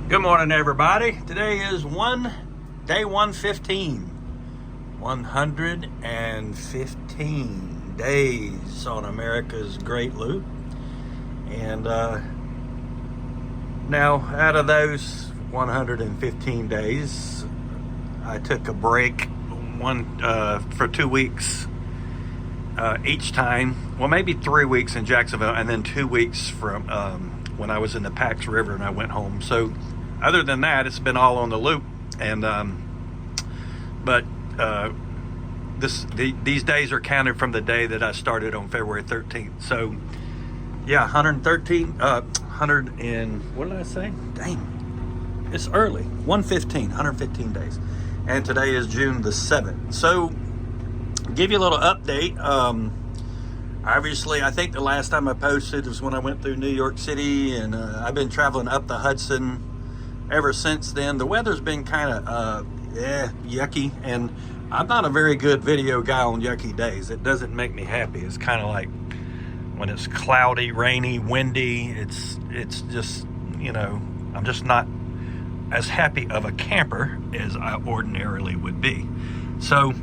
Good morning, everybody. Today is day 115. 115 days on America's Great Loop. And now, out of those 115 days, I took a break for 2 weeks each time. Well, maybe 3 weeks in Jacksonville, and then 2 weeks from when I was in the Pax River and I went home. So other than that, it's been all on the loop. And these days are counted from the day that I started on February 13th. So yeah, 100 and what did I say? Dang, it's early. 115 days. And today is June the 7th. So give you a little update. Obviously, I think the last time I posted was when I went through New York City, and I've been traveling up the Hudson ever since then. The weather's been kind of yucky, and I'm not a very good video guy on yucky days. It doesn't make me happy. It's kind of like when it's cloudy, rainy, windy, it's just, I'm just not as happy of a camper as I ordinarily would be. So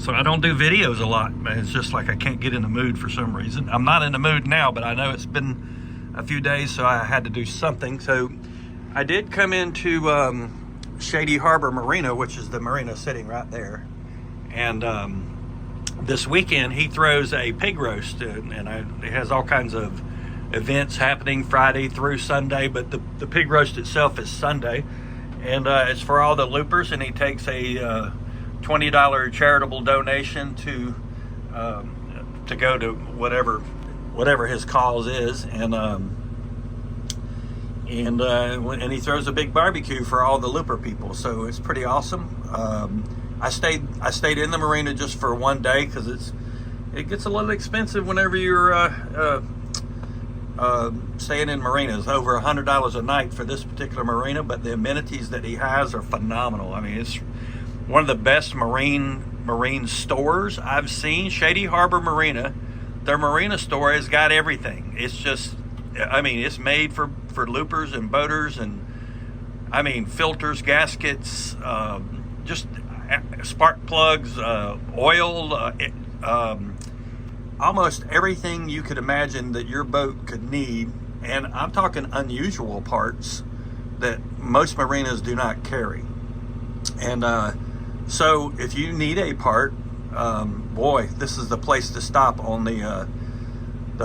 I don't do videos a lot. It's just like I can't get in the mood for some reason. I'm not in the mood now, but I know it's been a few days, so I had to do something. So I did come into Shady Harbor Marina, which is the marina sitting right there. And this weekend, he throws a pig roast, and it has all kinds of events happening Friday through Sunday, but the pig roast itself is Sunday. And it's for all the loopers, and he takes a $20 charitable donation to go to whatever his cause is, and he throws a big barbecue for all the looper people. So it's pretty awesome. I stayed in the marina just for one day because it gets a little expensive whenever you're staying in marinas. Over $100 a night for this particular marina, but the amenities that he has are phenomenal. I mean, it's one of the best marine stores I've seen. Shady Harbor Marina, their marina store has got everything. It's just, it's made for loopers and boaters, and filters, gaskets, just spark plugs, oil, almost everything you could imagine that your boat could need. And I'm talking unusual parts that most marinas do not carry. And so if you need a part, boy, this is the place to stop on the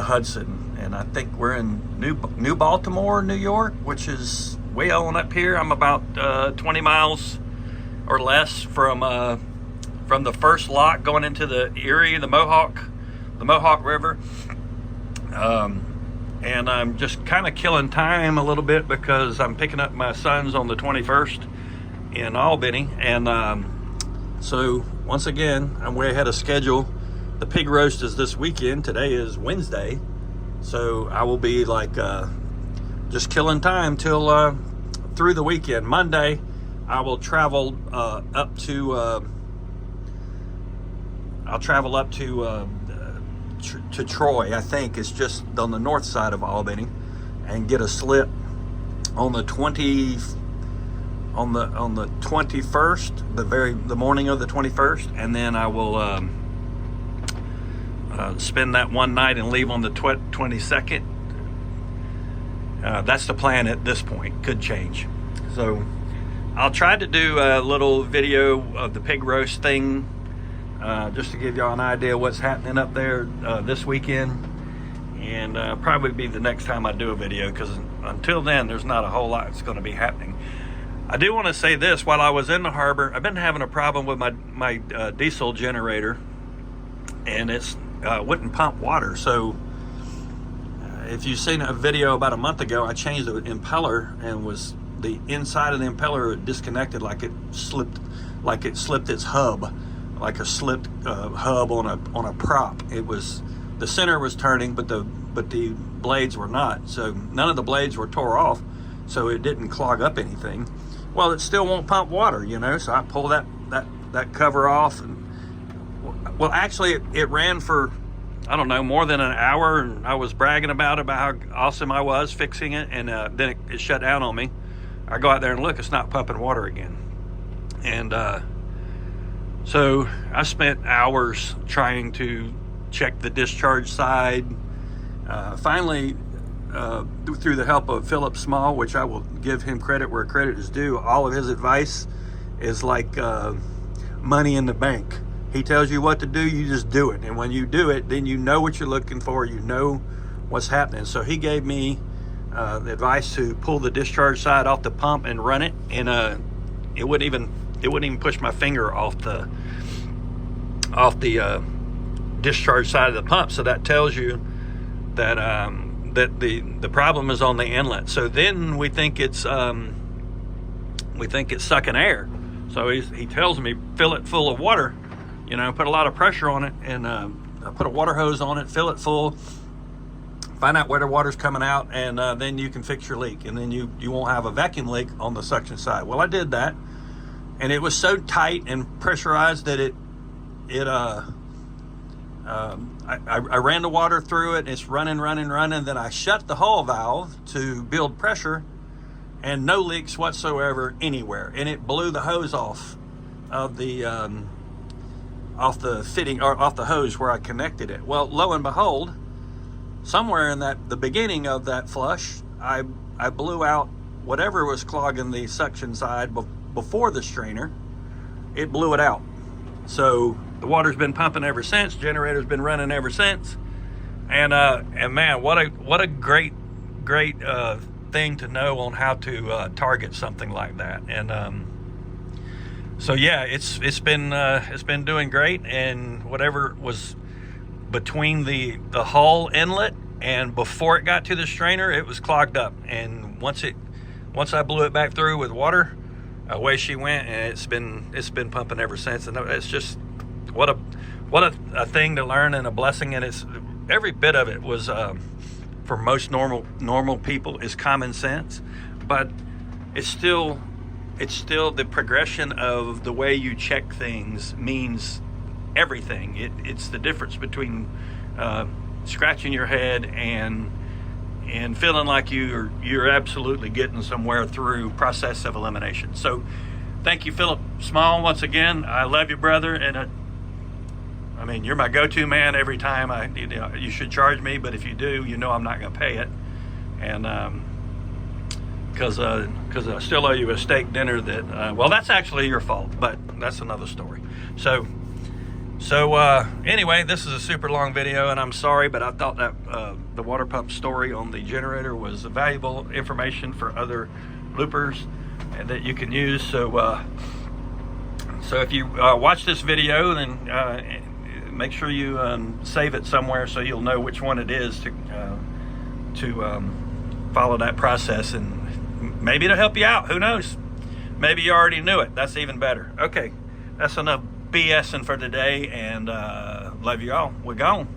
Hudson. And I think we're in New Baltimore, New York, which is way on up here. I'm about 20 miles or less from the first lock going into the Erie, the Mohawk River. And I'm just kind of killing time a little bit because I'm picking up my sons on the 21st in Albany. And so once again, I'm way ahead of schedule. The pig roast is this weekend. Today is Wednesday. So I will be just killing time till through the weekend. Monday, I will travel up to Troy. I think it's just on the north side of Albany, and get a slip on the 21st, the morning of the 21st, and then I will spend that one night and leave on the 22nd. That's the plan at this point. Could change. So I'll try to do a little video of the pig roast thing, just to give y'all an idea what's happening up there this weekend, and probably be the next time I do a video, because until then there's not a whole lot that's going to be happening. I do want to say this: while I was in the harbor, I've been having a problem with my diesel generator, and it's wouldn't pump water. So if you've seen a video about a month ago, I changed the impeller, and the inside of the impeller disconnected, like it slipped its hub, like a slipped hub on a prop. It was, the center was turning, but the blades were not. So none of the blades were tore off, so it didn't clog up anything. Well, it still won't pump water, so I pull that cover off, and well, actually it ran for, I don't know, more than an hour, and I was bragging about how awesome I was fixing it, and then it shut down on me. I go out there and look, it's not pumping water again. And so I spent hours trying to check the discharge side. Finally, through the help of Philip Small, which I will give him credit where credit is due, all of his advice is like money in the bank. He tells you what to do, you just do it. And when you do it, then you know what you're looking for, you know what's happening. So he gave me the advice to pull the discharge side off the pump and run it, and it wouldn't even push my finger off the discharge side of the pump. So that tells you that that the problem is on the inlet. So then we think it's sucking air. So he tells me fill it full of water, you know, put a lot of pressure on it, and put a water hose on it, fill it full, find out where the water's coming out, and then you can fix your leak, and then you won't have a vacuum leak on the suction side. Well, I did that, and it was so tight and pressurized that I ran the water through it. It's running. Then I shut the hull valve to build pressure, and no leaks whatsoever anywhere. And it blew the hose off of the fitting, or off the hose where I connected it. Well, lo and behold, somewhere in the beginning of that flush, I blew out whatever was clogging the suction side before the strainer. It blew it out. So the water's been pumping ever since. Generator's been running ever since. And man, what a great thing to know on how to target something like that. And so yeah, it's been doing great. And whatever was between the hull inlet and before it got to the strainer, it was clogged up. And once I blew it back through with water, away she went, and it's been pumping ever since. And it's just what a thing to learn, and a blessing. And it's every bit of it was for most normal people is common sense, but it's still the progression of the way you check things means everything. It's the difference between scratching your head and feeling like you're absolutely getting somewhere through process of elimination. So thank you, Philip Small, once again. I love you, brother, and I mean, you're my go-to man every time. You should charge me, but if you do, you know I'm not going to pay it, and because I still owe you a steak dinner that well, that's actually your fault, but that's another story. So anyway, this is a super long video, and I'm sorry, but I thought that the water pump story on the generator was valuable information for other loopers and that you can use. So if you watch this video, then make sure you save it somewhere so you'll know which one it is to follow that process, and maybe it'll help you out. Who knows? Maybe you already knew it. That's even better. Okay, that's enough BSing for today, and love you all. We're gone.